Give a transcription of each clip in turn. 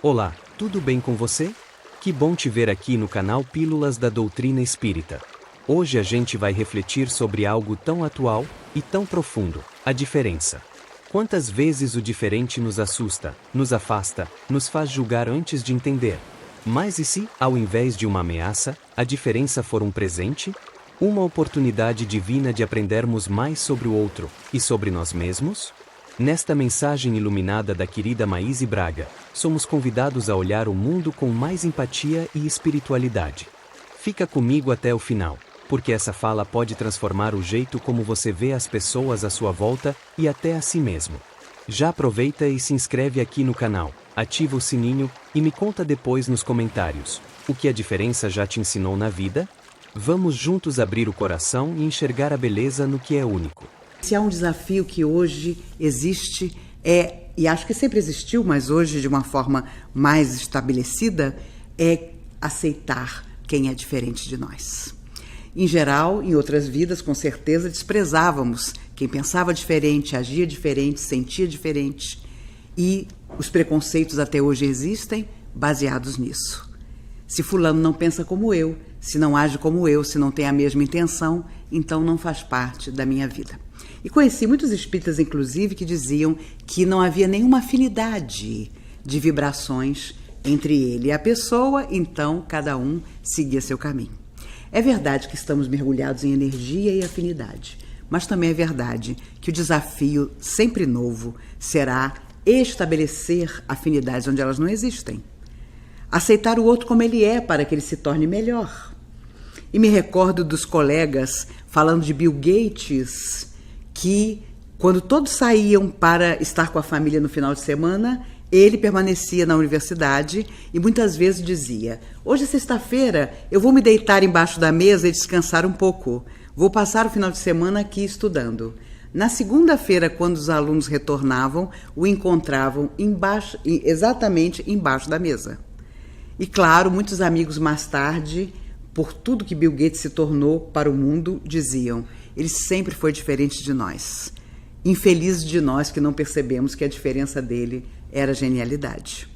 Olá, tudo bem com você? Que bom te ver aqui no canal Pílulas da Doutrina Espírita. Hoje a gente vai refletir sobre algo tão atual e tão profundo: a diferença. Quantas vezes o diferente nos assusta, nos afasta, nos faz julgar antes de entender? Mas e se, ao invés de uma ameaça, a diferença for um presente? Uma oportunidade divina de aprendermos mais sobre o outro e sobre nós mesmos? Nesta mensagem iluminada da querida Maíse Braga, somos convidados a olhar o mundo com mais empatia e espiritualidade. Fica comigo até o final, porque essa fala pode transformar o jeito como você vê as pessoas à sua volta e até a si mesmo. Já aproveita e se inscreve aqui no canal, ativa o sininho e me conta depois nos comentários: o que a diferença já te ensinou na vida? Vamos juntos abrir o coração e enxergar a beleza no que é único. Se há um desafio que hoje existe, e acho que sempre existiu, mas hoje de uma forma mais estabelecida, é aceitar quem é diferente de nós. Em geral, em outras vidas, com certeza, desprezávamos quem pensava diferente, agia diferente, sentia diferente. E os preconceitos até hoje existem baseados nisso. Se fulano não pensa como eu, se não age como eu, se não tem a mesma intenção, então não faz parte da minha vida. E conheci muitos espíritas, inclusive, que diziam que não havia nenhuma afinidade de vibrações entre ele e a pessoa, então cada um seguia seu caminho. É verdade que estamos mergulhados em energia e afinidade, mas também é verdade que o desafio sempre novo será estabelecer afinidades onde elas não existem. Aceitar o outro como ele é para que ele se torne melhor. E me recordo dos colegas falando de Bill Gates, que quando todos saíam para estar com a família no final de semana, ele permanecia na universidade e muitas vezes dizia: hoje é sexta-feira, eu vou me deitar embaixo da mesa e descansar um pouco. Vou passar o final de semana aqui estudando. Na segunda-feira, quando os alunos retornavam, o encontravam exatamente embaixo da mesa. E claro, muitos amigos mais tarde, por tudo que Bill Gates se tornou para o mundo, diziam: ele sempre foi diferente de nós. Infelizes de nós que não percebemos que a diferença dele era genialidade.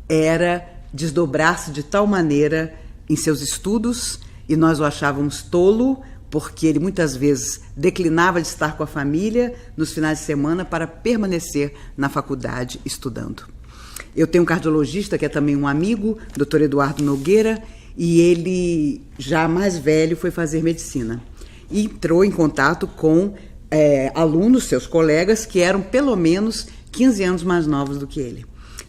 Era desdobrar-se de tal maneira em seus estudos, e nós o achávamos tolo, porque ele muitas vezes declinava de estar com a família nos finais de semana para permanecer na faculdade estudando. Eu tenho um cardiologista que é também um amigo, Dr. Eduardo Nogueira, e ele, já mais velho, foi fazer medicina. E entrou em contato com alunos, seus colegas, que eram pelo menos 15 anos mais novos do que ele.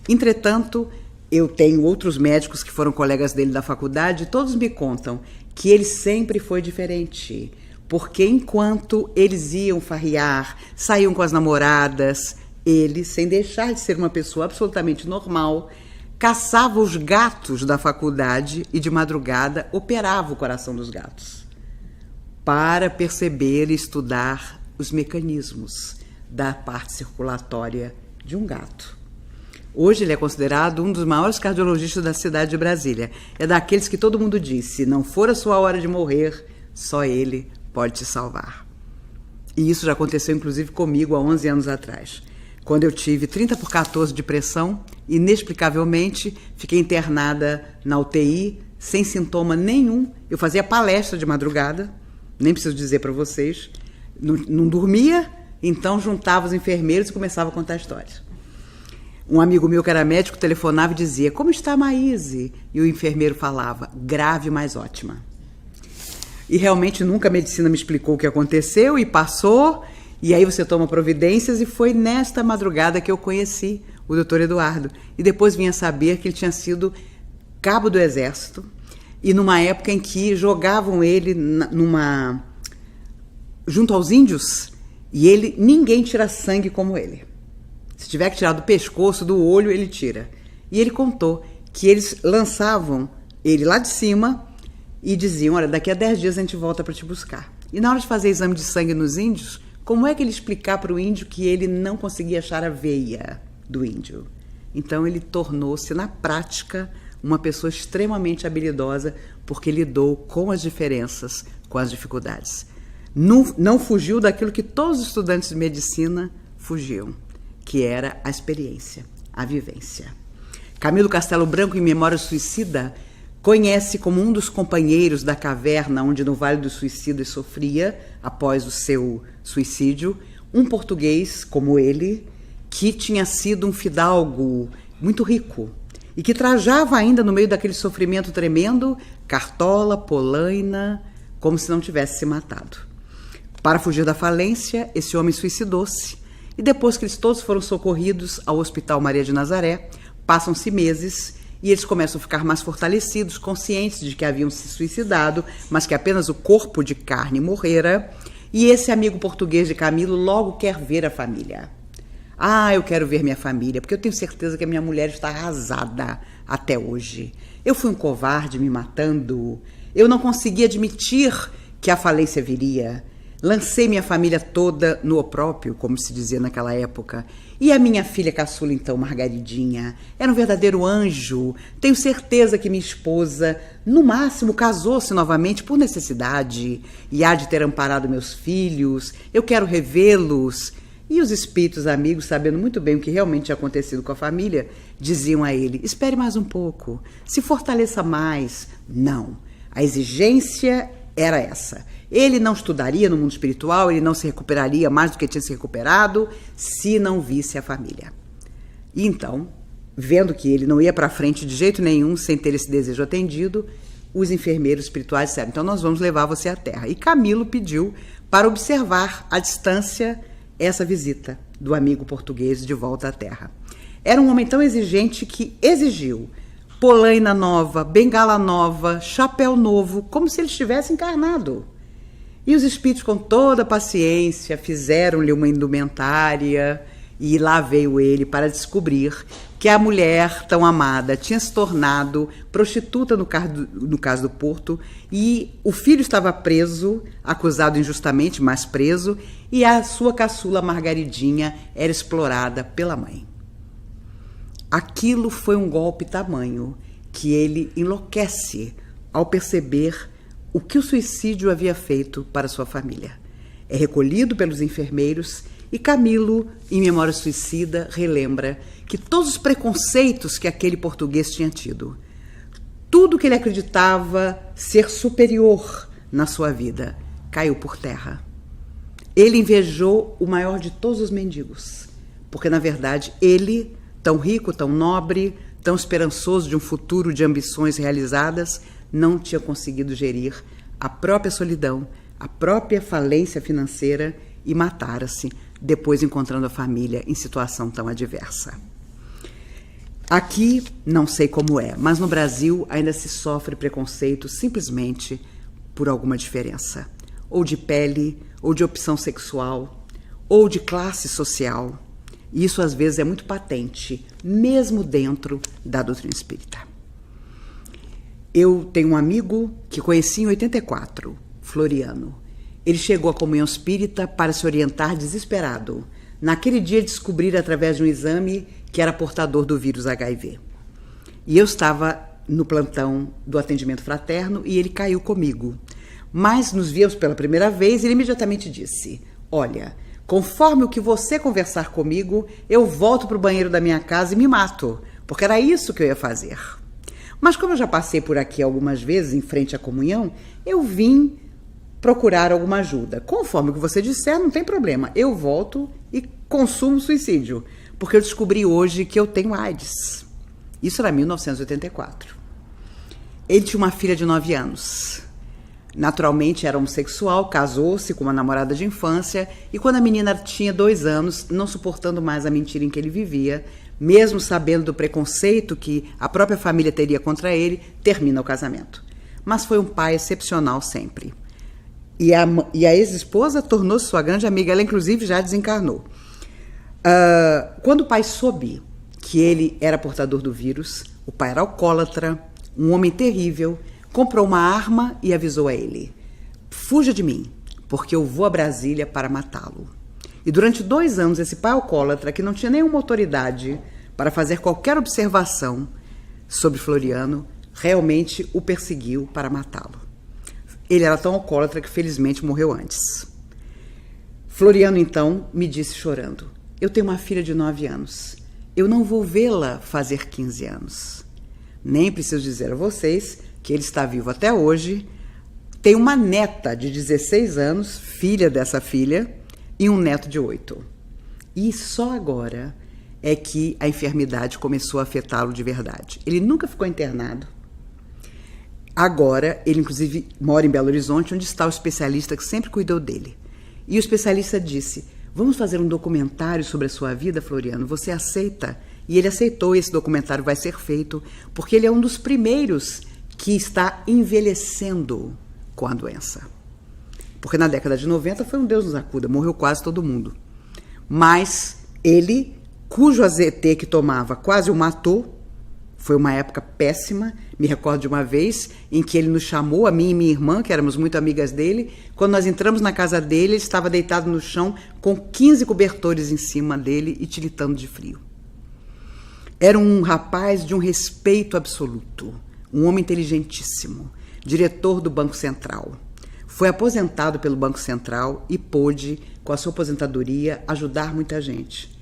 Entretanto, eu tenho outros médicos que foram colegas dele da faculdade, e todos me contam que ele sempre foi diferente, porque enquanto eles iam farrear, saíam com as namoradas, ele, sem deixar de ser uma pessoa absolutamente normal, caçava os gatos da faculdade e de madrugada operava o coração dos gatos, para perceber e estudar os mecanismos da parte circulatória de um gato. Hoje ele é considerado um dos maiores cardiologistas da cidade de Brasília. É daqueles que todo mundo diz: se não for a sua hora de morrer, só ele pode te salvar. E isso já aconteceu inclusive comigo há 11 anos atrás. Quando eu tive 30/14 de pressão, inexplicavelmente fiquei internada na UTI, sem sintoma nenhum. Eu fazia palestra de madrugada, nem preciso dizer para vocês, não dormia, então juntava os enfermeiros e começava a contar histórias. Um amigo meu que era médico telefonava e dizia: como está a Maíse? E o enfermeiro falava: grave, mas ótima. E realmente nunca a medicina me explicou o que aconteceu e passou, e aí você toma providências, e foi nesta madrugada que eu conheci o Dr. Eduardo. E depois vinha saber que ele tinha sido cabo do exército, e numa época em que jogavam ele junto aos índios, e ninguém tira sangue como ele. Se tiver que tirar do pescoço, do olho, ele tira. E ele contou que eles lançavam ele lá de cima e diziam: olha, daqui a 10 dias a gente volta para te buscar. E na hora de fazer exame de sangue nos índios, como é que ele explicar para o índio que ele não conseguia achar a veia do índio? Então ele tornou-se, na prática, uma pessoa extremamente habilidosa, porque lidou com as diferenças, com as dificuldades. Não fugiu daquilo que todos os estudantes de medicina fugiam, que era a experiência, a vivência. Camilo Castelo Branco, em Memória Suicida, conhece como um dos companheiros da caverna onde no Vale dos Suicidas sofria, após o seu suicídio, um português como ele, que tinha sido um fidalgo muito rico e que trajava ainda no meio daquele sofrimento tremendo cartola, polaina, como se não tivesse se matado. Para fugir da falência, esse homem suicidou-se e depois que eles todos foram socorridos ao Hospital Maria de Nazaré, passam-se meses e eles começam a ficar mais fortalecidos, conscientes de que haviam se suicidado, mas que apenas o corpo de carne morrera, e esse amigo português de Camilo logo quer ver a família. Ah, eu quero ver minha família, porque eu tenho certeza que a minha mulher está arrasada até hoje. Eu fui um covarde me matando. Eu não consegui admitir que a falência viria. Lancei minha família toda no opróprio, como se dizia naquela época. E a minha filha caçula, então, Margaridinha, era um verdadeiro anjo. Tenho certeza que minha esposa, no máximo, casou-se novamente por necessidade e há de ter amparado meus filhos. Eu quero revê-los. E os espíritos amigos, sabendo muito bem o que realmente tinha acontecido com a família, diziam a ele: espere mais um pouco, se fortaleça mais. Não, a exigência era essa. Ele não estudaria no mundo espiritual, ele não se recuperaria mais do que tinha se recuperado se não visse a família. E então, vendo que ele não ia para frente de jeito nenhum sem ter esse desejo atendido, os enfermeiros espirituais disseram: então nós vamos levar você à Terra. E Camilo pediu para observar à distância essa visita do amigo português de volta à Terra. Era um homem tão exigente que exigiu polaina nova, bengala nova, chapéu novo, como se ele estivesse encarnado. E os espíritos, com toda a paciência, fizeram-lhe uma indumentária e lá veio ele para descobrir que a mulher tão amada tinha se tornado prostituta no caso do Porto e o filho estava preso, acusado injustamente, mas preso, e a sua caçula Margaridinha era explorada pela mãe. Aquilo foi um golpe tamanho que ele enlouquece ao perceber o que o suicídio havia feito para sua família. É recolhido pelos enfermeiros e Camilo, em Memória Suicida, relembra que todos os preconceitos que aquele português tinha tido, tudo que ele acreditava ser superior na sua vida, caiu por terra. Ele invejou o maior de todos os mendigos, porque, na verdade, ele, tão rico, tão nobre, tão esperançoso de um futuro de ambições realizadas, não tinha conseguido gerir a própria solidão, a própria falência financeira e matara-se, depois encontrando a família em situação tão adversa. Aqui, não sei como é, mas no Brasil ainda se sofre preconceito simplesmente por alguma diferença, ou de pele, ou de opção sexual, ou de classe social. E isso às vezes é muito patente, mesmo dentro da doutrina espírita. Eu tenho um amigo que conheci em 84, Floriano. Ele chegou à comunhão espírita para se orientar desesperado. Naquele dia descobrir através de um exame que era portador do vírus HIV. E eu estava no plantão do atendimento fraterno e ele caiu comigo. Mas nos víamos pela primeira vez e ele imediatamente disse: olha, conforme o que você conversar comigo, eu volto para o banheiro da minha casa e me mato, porque era isso que eu ia fazer. Mas como eu já passei por aqui algumas vezes em frente à comunhão, eu vim procurar alguma ajuda. Conforme o que você disser, não tem problema. Eu volto e consumo suicídio, porque eu descobri hoje que eu tenho AIDS. Isso era em 1984. Ele tinha uma filha de 9 anos. Naturalmente era homossexual, casou-se com uma namorada de infância e quando a menina tinha 2 anos, não suportando mais a mentira em que ele vivia, mesmo sabendo do preconceito que a própria família teria contra ele, termina o casamento. Mas foi um pai excepcional sempre. E a ex-esposa tornou-se sua grande amiga, ela inclusive já desencarnou. Quando o pai soube que ele era portador do vírus, o pai era alcoólatra, um homem terrível, comprou uma arma e avisou a ele: fuja de mim, porque eu vou a Brasília para matá-lo. E durante 2 anos, esse pai alcoólatra, que não tinha nenhuma autoridade para fazer qualquer observação sobre Floriano, realmente o perseguiu para matá-lo. Ele era tão alcoólatra que felizmente morreu antes. Floriano, então, me disse chorando: eu tenho uma filha de 9 anos. eu não vou vê-la fazer 15 anos. Nem preciso dizer a vocês que ele está vivo até hoje, tem uma neta de 16 anos, filha dessa filha, e um neto de 8. E só agora é que a enfermidade começou a afetá-lo de verdade. Ele nunca ficou internado. Agora, ele inclusive mora em Belo Horizonte, onde está o especialista que sempre cuidou dele. E o especialista disse: vamos fazer um documentário sobre a sua vida, Floriano, você aceita? E ele aceitou, esse documentário vai ser feito, porque ele é um dos primeiros que está envelhecendo com a doença. Porque na década de 90 foi um Deus nos acuda, morreu quase todo mundo. Mas ele, cujo AZT que tomava quase o matou, foi uma época péssima. Me recordo de uma vez em que ele nos chamou, a mim e minha irmã, que éramos muito amigas dele. Quando nós entramos na casa dele, ele estava deitado no chão com 15 cobertores em cima dele e tiritando de frio. Era um rapaz de um respeito absoluto, um homem inteligentíssimo, diretor do Banco Central. Foi aposentado pelo Banco Central e pôde, com a sua aposentadoria, ajudar muita gente.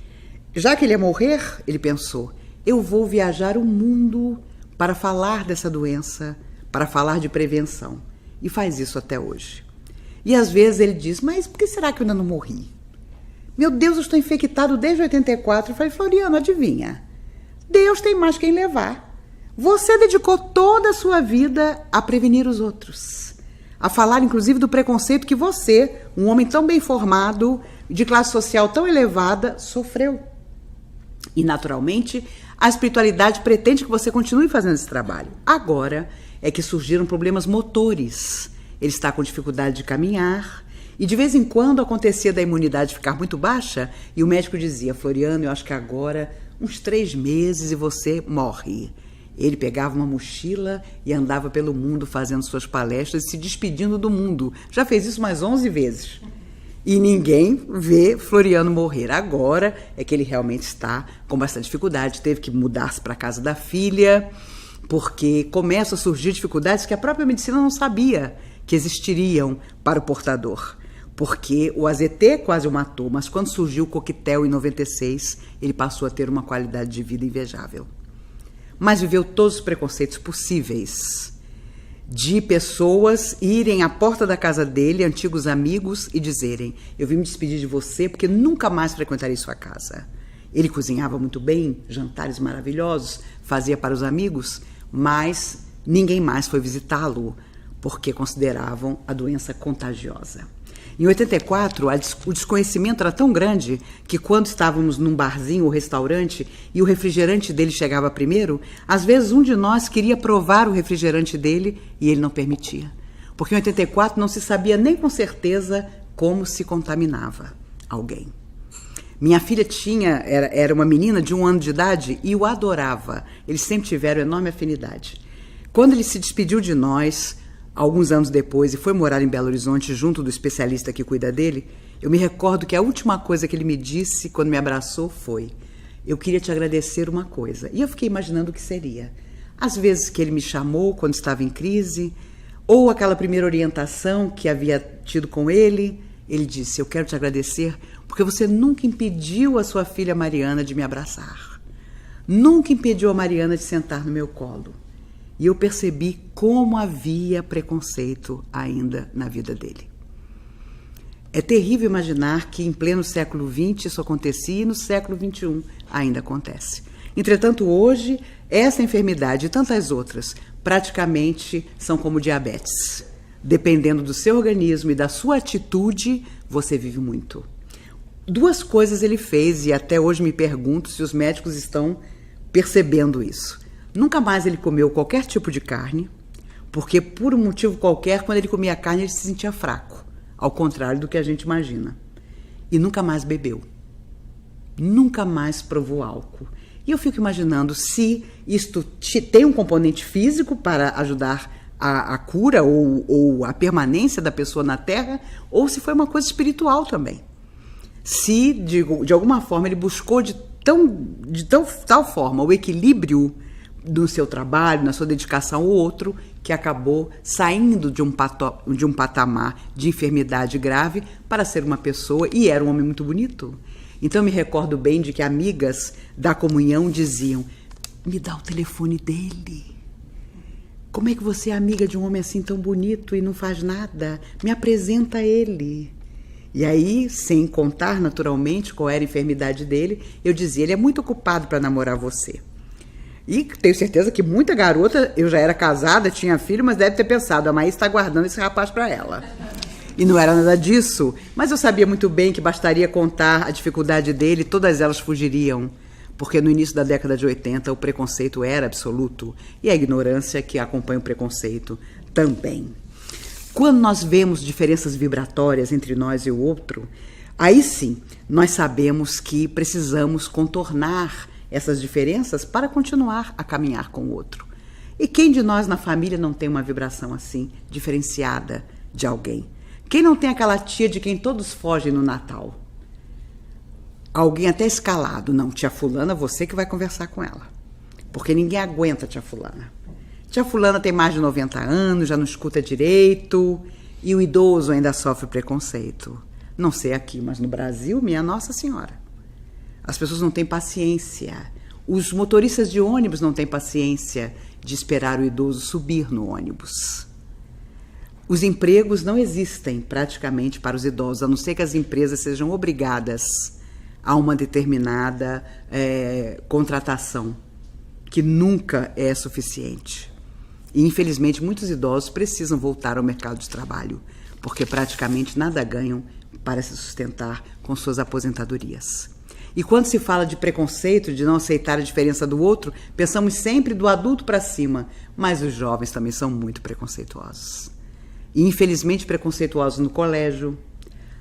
Já que ele ia morrer, ele pensou: eu vou viajar o mundo para falar dessa doença, para falar de prevenção. E faz isso até hoje. E às vezes ele diz: mas por que será que eu ainda não morri? Meu Deus, eu estou infectado desde 84. Eu falei: Floriano, adivinha? Deus tem mais quem levar. Você dedicou toda a sua vida a prevenir os outros. A falar, inclusive, do preconceito que você, um homem tão bem formado, de classe social tão elevada, sofreu. E, naturalmente, a espiritualidade pretende que você continue fazendo esse trabalho. Agora é que surgiram problemas motores. Ele está com dificuldade de caminhar e, de vez em quando, acontecia da imunidade ficar muito baixa e o médico dizia: Floriano, eu acho que agora, uns 3 meses e você morre. Ele pegava uma mochila e andava pelo mundo fazendo suas palestras e se despedindo do mundo. Já fez isso mais 11 vezes. E ninguém vê Floriano morrer. Agora é que ele realmente está com bastante dificuldade. Teve que mudar-se para a casa da filha, porque começam a surgir dificuldades que a própria medicina não sabia que existiriam para o portador. Porque o AZT quase o matou, mas quando surgiu o coquetel em 96, ele passou a ter uma qualidade de vida invejável. Mas viveu todos os preconceitos possíveis, de pessoas irem à porta da casa dele, antigos amigos, e dizerem: eu vim me despedir de você porque nunca mais frequentarei sua casa. Ele cozinhava muito bem, jantares maravilhosos, fazia para os amigos, mas ninguém mais foi visitá-lo, porque consideravam a doença contagiosa. Em 84, o desconhecimento era tão grande que quando estávamos num barzinho ou restaurante e o refrigerante dele chegava primeiro, às vezes um de nós queria provar o refrigerante dele e ele não permitia. Porque em 84 não se sabia nem com certeza como se contaminava alguém. Minha filha era uma menina de 1 ano de idade e o adorava. Eles sempre tiveram enorme afinidade. Quando ele se despediu de nós, alguns anos depois, e foi morar em Belo Horizonte junto do especialista que cuida dele, eu me recordo que a última coisa que ele me disse quando me abraçou foi: eu queria te agradecer uma coisa. E eu fiquei imaginando o que seria. Às vezes que ele me chamou quando estava em crise, ou aquela primeira orientação que havia tido com ele, ele disse: eu quero te agradecer porque você nunca impediu a sua filha Mariana de me abraçar. Nunca impediu a Mariana de sentar no meu colo. E eu percebi como havia preconceito ainda na vida dele. É terrível imaginar que em pleno século XX isso acontecia e no século XXI ainda acontece. Entretanto, hoje, essa enfermidade e tantas outras praticamente são como diabetes. Dependendo do seu organismo e da sua atitude, você vive muito. 2 coisas ele fez e até hoje me pergunto se os médicos estão percebendo isso. Nunca mais ele comeu qualquer tipo de carne, porque por um motivo qualquer, quando ele comia carne, ele se sentia fraco, ao contrário do que a gente imagina. E nunca mais bebeu. Nunca mais provou álcool. E eu fico imaginando se isto tem um componente físico para ajudar a cura ou a permanência da pessoa na Terra, ou se foi uma coisa espiritual também. Se, de alguma forma, ele buscou de tal forma o equilíbrio do seu trabalho, na sua dedicação ao outro, que acabou saindo de um patamar de enfermidade grave para ser uma pessoa, e era um homem muito bonito, Então eu me recordo bem de que amigas da comunhão diziam: me dá o telefone dele. Como é que você é amiga de um homem assim tão bonito e não faz nada? Me apresenta ele. E aí, sem contar naturalmente qual era a enfermidade dele, eu dizia: ele é muito ocupado para namorar você. E tenho certeza que muita garota, eu já era casada, tinha filho, mas deve ter pensado: a Maís está guardando esse rapaz para ela. E não era nada disso, mas eu sabia muito bem que bastaria contar a dificuldade dele, todas elas fugiriam. Porque no início da década de 80 o preconceito era absoluto e a ignorância que acompanha o preconceito também. Quando nós vemos diferenças vibratórias entre nós e o outro, aí sim nós sabemos que precisamos contornar essas diferenças para continuar a caminhar com o outro. E quem de nós na família não tem uma vibração assim, diferenciada de alguém? Quem não tem aquela tia de quem todos fogem no Natal? Alguém até escalado: não, tia fulana, você que vai conversar com ela. Porque ninguém aguenta tia fulana. Tia fulana tem mais de 90 anos, já não escuta direito, e o idoso ainda sofre preconceito. Não sei aqui, mas no Brasil, minha Nossa Senhora. As pessoas não têm paciência. Os motoristas de ônibus não têm paciência de esperar o idoso subir no ônibus. Os empregos não existem praticamente para os idosos, a não ser que as empresas sejam obrigadas a uma determinada contratação, que nunca é suficiente. E, infelizmente, muitos idosos precisam voltar ao mercado de trabalho, porque praticamente nada ganham para se sustentar com suas aposentadorias. E quando se fala de preconceito, de não aceitar a diferença do outro, pensamos sempre do adulto para cima, mas os jovens também são muito preconceituosos. E, infelizmente, preconceituosos no colégio.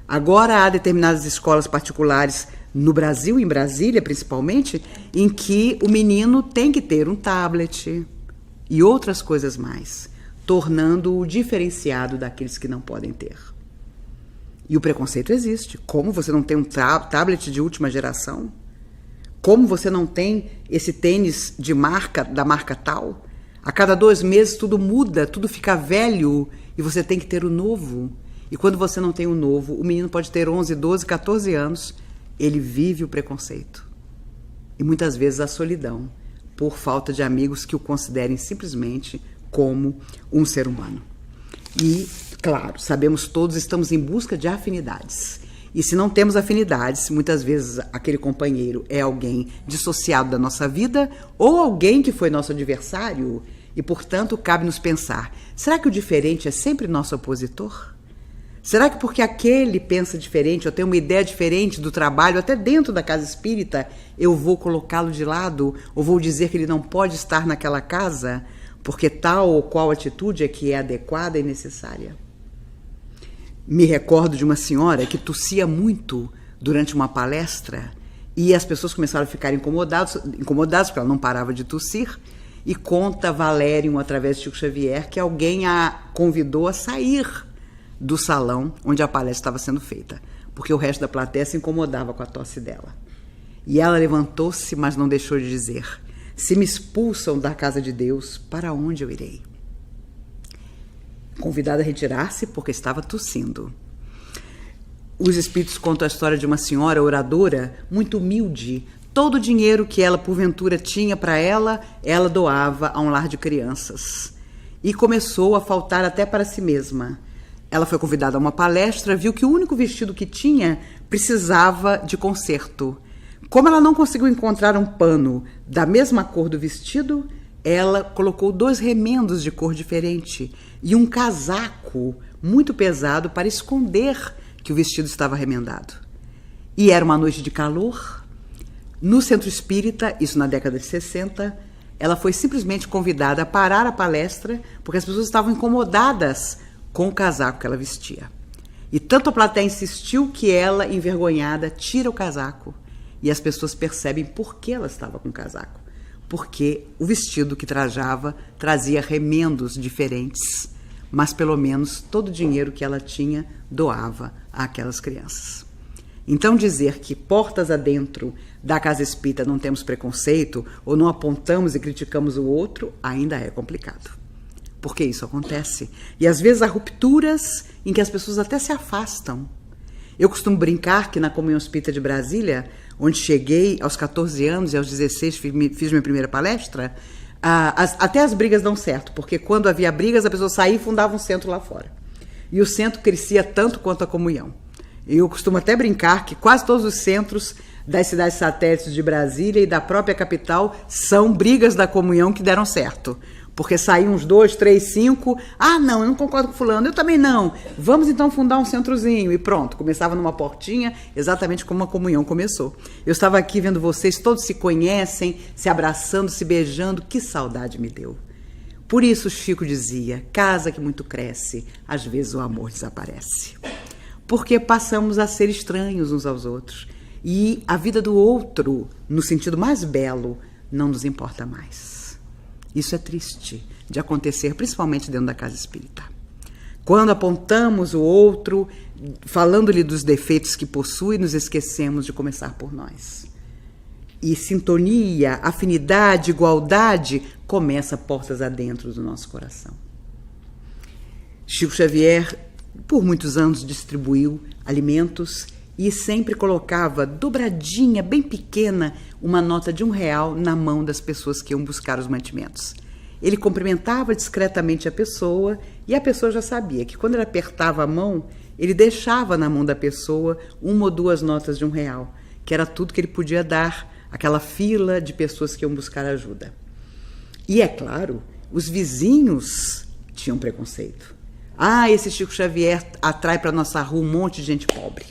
Agora há determinadas escolas particulares no Brasil, em Brasília principalmente, em que o menino tem que ter um tablet e outras coisas mais, tornando-o diferenciado daqueles que não podem ter. E o preconceito existe. Como você não tem um tablet de última geração? Como você não tem esse tênis de marca, da marca tal? A cada 2 meses tudo muda, tudo fica velho e você tem que ter o novo. E quando você não tem o novo, o menino pode ter 11, 12, 14 anos, ele vive o preconceito. E muitas vezes a solidão, por falta de amigos que o considerem simplesmente como um ser humano. E, claro, sabemos todos, estamos em busca de afinidades. E se não temos afinidades, muitas vezes aquele companheiro é alguém dissociado da nossa vida ou alguém que foi nosso adversário e, portanto, cabe-nos pensar: será que o diferente é sempre nosso opositor? Será que porque aquele pensa diferente, eu tenho uma ideia diferente do trabalho, até dentro da casa espírita, eu vou colocá-lo de lado ou vou dizer que ele não pode estar naquela casa porque tal ou qual atitude é que é adequada e necessária? Me recordo de uma senhora que tossia muito durante uma palestra e as pessoas começaram a ficar incomodadas porque ela não parava de tossir, e conta Valérium, através de Chico Xavier, que alguém a convidou a sair do salão onde a palestra estava sendo feita, porque o resto da plateia se incomodava com a tosse dela. E ela levantou-se, mas não deixou de dizer: se me expulsam da casa de Deus, para onde eu irei? Convidada a retirar-se porque estava tossindo. Os espíritos contam a história de uma senhora oradora muito humilde. Todo o dinheiro que ela porventura tinha para ela doava a um lar de crianças. E começou a faltar até para si mesma. Ela foi convidada a uma palestra, viu que o único vestido que tinha precisava de conserto. Como ela não conseguiu encontrar um pano da mesma cor do vestido, ela colocou 2 remendos de cor diferente e um casaco muito pesado para esconder que o vestido estava remendado. E era uma noite de calor. No centro espírita, isso na década de 60, ela foi simplesmente convidada a parar a palestra porque as pessoas estavam incomodadas com o casaco que ela vestia. E tanto a plateia insistiu que ela, envergonhada, tira o casaco. E as pessoas percebem por que ela estava com o casaco. Porque o vestido que trajava trazia remendos diferentes, mas pelo menos todo o dinheiro que ela tinha doava àquelas crianças. Então dizer que portas adentro da casa espírita não temos preconceito ou não apontamos e criticamos o outro ainda é complicado. Porque isso acontece. E às vezes há rupturas em que as pessoas até se afastam. Eu costumo brincar que na Comunhão Espírita de Brasília, onde cheguei aos 14 anos e aos 16 fiz minha primeira palestra, até as brigas dão certo, porque quando havia brigas, a pessoa saía e fundava um centro lá fora. E o centro crescia tanto quanto a comunhão. Eu costumo até brincar que quase todos os centros das cidades satélites de Brasília e da própria capital são brigas da comunhão que deram certo. Porque saíam uns 2, 3, 5. Ah, não, eu não concordo com fulano, eu também não. Vamos então fundar um centrozinho. E pronto, começava numa portinha, exatamente como a comunhão começou. Eu estava aqui vendo vocês, todos se conhecem, se abraçando, se beijando. Que saudade me deu. Por isso Chico dizia, casa que muito cresce, às vezes o amor desaparece. Porque passamos a ser estranhos uns aos outros. E a vida do outro, no sentido mais belo, não nos importa mais. Isso é triste de acontecer, principalmente dentro da casa espírita. Quando apontamos o outro, falando-lhe dos defeitos que possui, nos esquecemos de começar por nós. E sintonia, afinidade, igualdade, começa portas adentro do nosso coração. Chico Xavier, por muitos anos, distribuiu alimentos e sempre colocava dobradinha, bem pequena, uma nota de R$1 na mão das pessoas que iam buscar os mantimentos. Ele cumprimentava discretamente a pessoa e a pessoa já sabia que quando ele apertava a mão, ele deixava na mão da pessoa 1 ou 2 notas de R$1, que era tudo que ele podia dar àquela fila de pessoas que iam buscar ajuda. E é claro, os vizinhos tinham preconceito. Ah, esse Chico Xavier atrai para nossa rua um monte de gente pobre.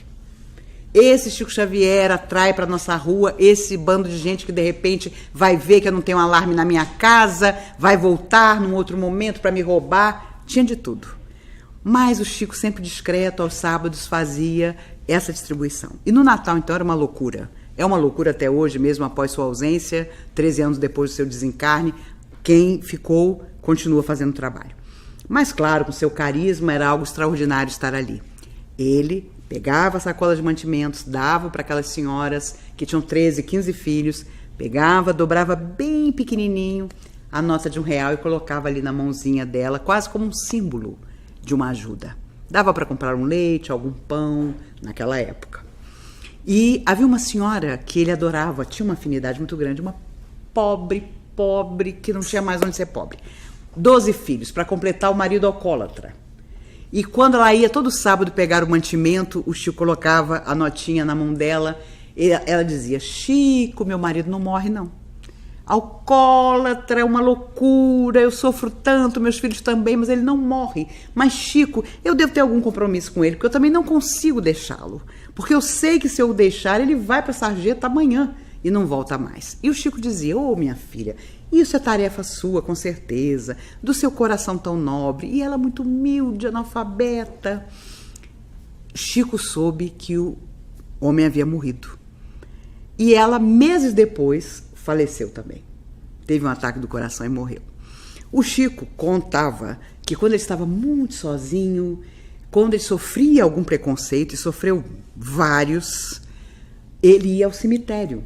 Esse Chico Xavier atrai para nossa rua esse bando de gente que de repente vai ver que eu não tenho um alarme na minha casa, vai voltar num outro momento para me roubar. Tinha de tudo. Mas o Chico, sempre discreto, aos sábados fazia essa distribuição. E no Natal, então, era uma loucura. É uma loucura até hoje, mesmo após sua ausência, 13 anos depois do seu desencarne, quem ficou continua fazendo o trabalho. Mas, claro, com seu carisma, era algo extraordinário estar ali. Ele pegava a sacola de mantimentos, dava para aquelas senhoras que tinham 13, 15 filhos, pegava, dobrava bem pequenininho a nota de R$1 e colocava ali na mãozinha dela, quase como um símbolo de uma ajuda. Dava para comprar um leite, algum pão, naquela época. E havia uma senhora que ele adorava, tinha uma afinidade muito grande, uma pobre, que não tinha mais onde ser pobre. 12 filhos, para completar o marido alcoólatra. E quando ela ia todo sábado pegar o mantimento, o Chico colocava a notinha na mão dela, e ela dizia, Chico, meu marido não morre não. Alcoólatra, é uma loucura, eu sofro tanto, meus filhos também, mas ele não morre. Mas Chico, eu devo ter algum compromisso com ele, porque eu também não consigo deixá-lo. Porque eu sei que se eu o deixar, ele vai para Sarjeta amanhã e não volta mais. E o Chico dizia, minha filha, isso é tarefa sua, com certeza, do seu coração tão nobre. E ela muito humilde, analfabeta. Chico soube que o homem havia morrido. E ela, meses depois, faleceu também. Teve um ataque do coração e morreu. O Chico contava que quando ele estava muito sozinho, quando ele sofria algum preconceito, e sofreu vários, ele ia ao cemitério.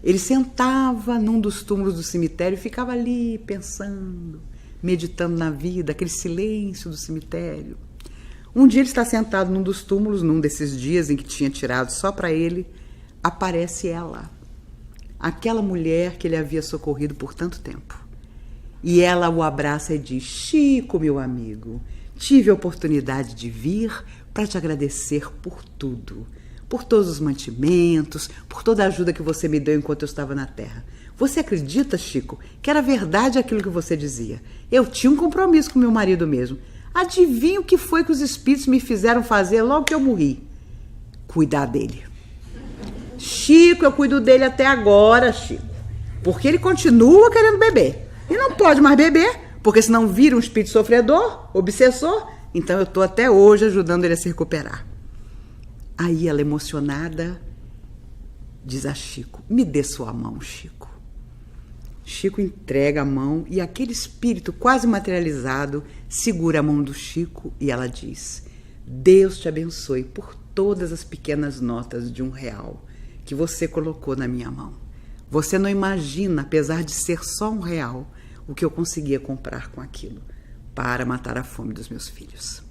Ele sentava num dos túmulos do cemitério e ficava ali pensando, meditando na vida, aquele silêncio do cemitério. Um dia ele está sentado num dos túmulos, num desses dias em que tinha tirado só para ele, aparece ela, aquela mulher que ele havia socorrido por tanto tempo. E ela o abraça e diz, Chico, meu amigo, tive a oportunidade de vir para te agradecer por tudo. Por todos os mantimentos, por toda a ajuda que você me deu enquanto eu estava na Terra. Você acredita, Chico, que era verdade aquilo que você dizia? Eu tinha um compromisso com meu marido mesmo. Adivinha o que foi que os espíritos me fizeram fazer logo que eu morri? Cuidar dele. Chico, eu cuido dele até agora, Chico. Porque ele continua querendo beber. E não pode mais beber, porque senão vira um espírito sofredor, obsessor. Então eu estou até hoje ajudando ele a se recuperar. Aí ela, emocionada, diz a Chico, me dê sua mão, Chico. Chico entrega a mão e aquele espírito quase materializado segura a mão do Chico e ela diz, Deus te abençoe por todas as pequenas notas de R$1 que você colocou na minha mão. Você não imagina, apesar de ser só R$1, o que eu conseguia comprar com aquilo para matar a fome dos meus filhos.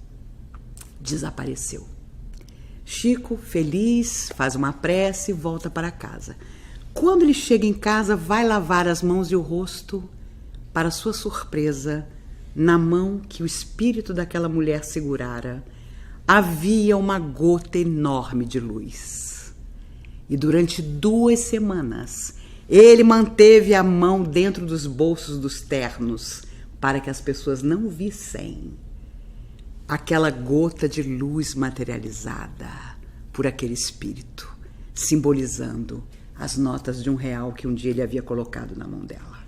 Desapareceu. Chico, feliz, faz uma prece e volta para casa. Quando ele chega em casa, vai lavar as mãos e o rosto. Para sua surpresa, na mão que o espírito daquela mulher segurara, havia uma gota enorme de luz. E durante 2 semanas, ele manteve a mão dentro dos bolsos dos ternos para que as pessoas não vissem aquela gota de luz materializada por aquele espírito, simbolizando as notas de R$1 que um dia ele havia colocado na mão dela.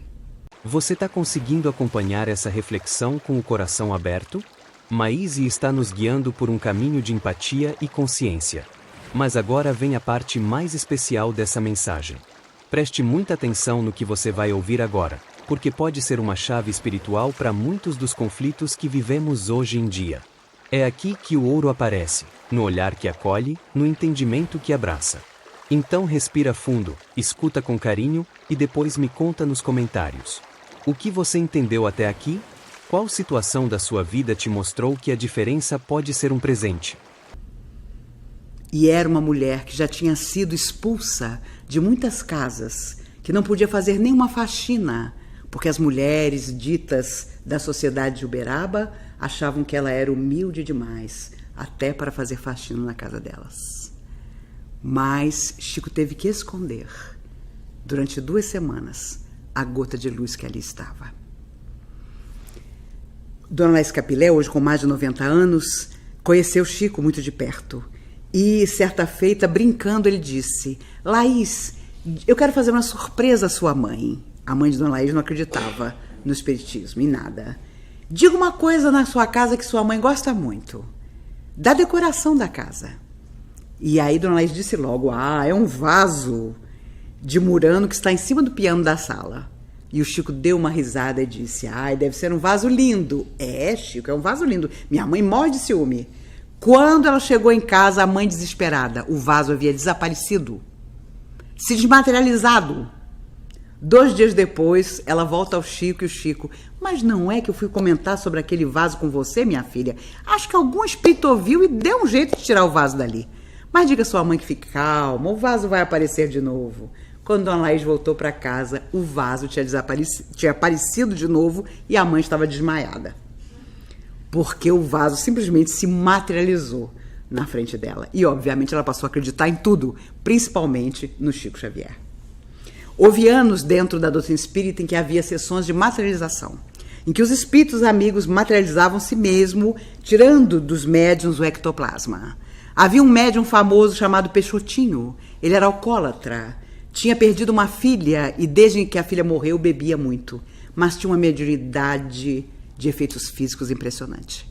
Você está conseguindo acompanhar essa reflexão com o coração aberto? Maíse está nos guiando por um caminho de empatia e consciência. Mas agora vem a parte mais especial dessa mensagem. Preste muita atenção no que você vai ouvir agora, porque pode ser uma chave espiritual para muitos dos conflitos que vivemos hoje em dia. É aqui que o ouro aparece, no olhar que acolhe, no entendimento que abraça. Então respira fundo, escuta com carinho e depois me conta nos comentários. O que você entendeu até aqui? Qual situação da sua vida te mostrou que a diferença pode ser um presente? E era uma mulher que já tinha sido expulsa de muitas casas, que não podia fazer nenhuma faxina, porque as mulheres ditas da sociedade de Uberaba achavam que ela era humilde demais, até para fazer faxina na casa delas. Mas Chico teve que esconder, durante 2 semanas, a gota de luz que ali estava. Dona Laís Capilé, hoje com mais de 90 anos, conheceu Chico muito de perto. E, certa feita, brincando, ele disse: Laís, eu quero fazer uma surpresa à sua mãe. A mãe de Dona Laís não acreditava no espiritismo, em nada. Diga uma coisa na sua casa que sua mãe gosta muito. Da decoração da casa. E aí Dona Laís disse logo: é um vaso de Murano que está em cima do piano da sala. E o Chico deu uma risada e disse: deve ser um vaso lindo. É, Chico, é um vaso lindo. Minha mãe morre de ciúme. Quando ela chegou em casa, a mãe desesperada, o vaso havia desaparecido, se desmaterializado. 2 dias depois, ela volta ao Chico e o Chico: mas não é que eu fui comentar sobre aquele vaso com você, minha filha? Acho que algum espírito ouviu e deu um jeito de tirar o vaso dali. Mas diga à sua mãe que fique calma, o vaso vai aparecer de novo. Quando Dona Laís voltou para casa, o vaso tinha aparecido de novo e a mãe estava desmaiada. Porque o vaso simplesmente se materializou na frente dela. E, obviamente, ela passou a acreditar em tudo, principalmente no Chico Xavier. Houve anos dentro da doutrina espírita em que havia sessões de materialização, em que os espíritos amigos materializavam si mesmo, tirando dos médiuns o ectoplasma. Havia um médium famoso chamado Peixotinho. Ele era alcoólatra, tinha perdido uma filha e desde que a filha morreu bebia muito, mas tinha uma mediunidade de efeitos físicos impressionante.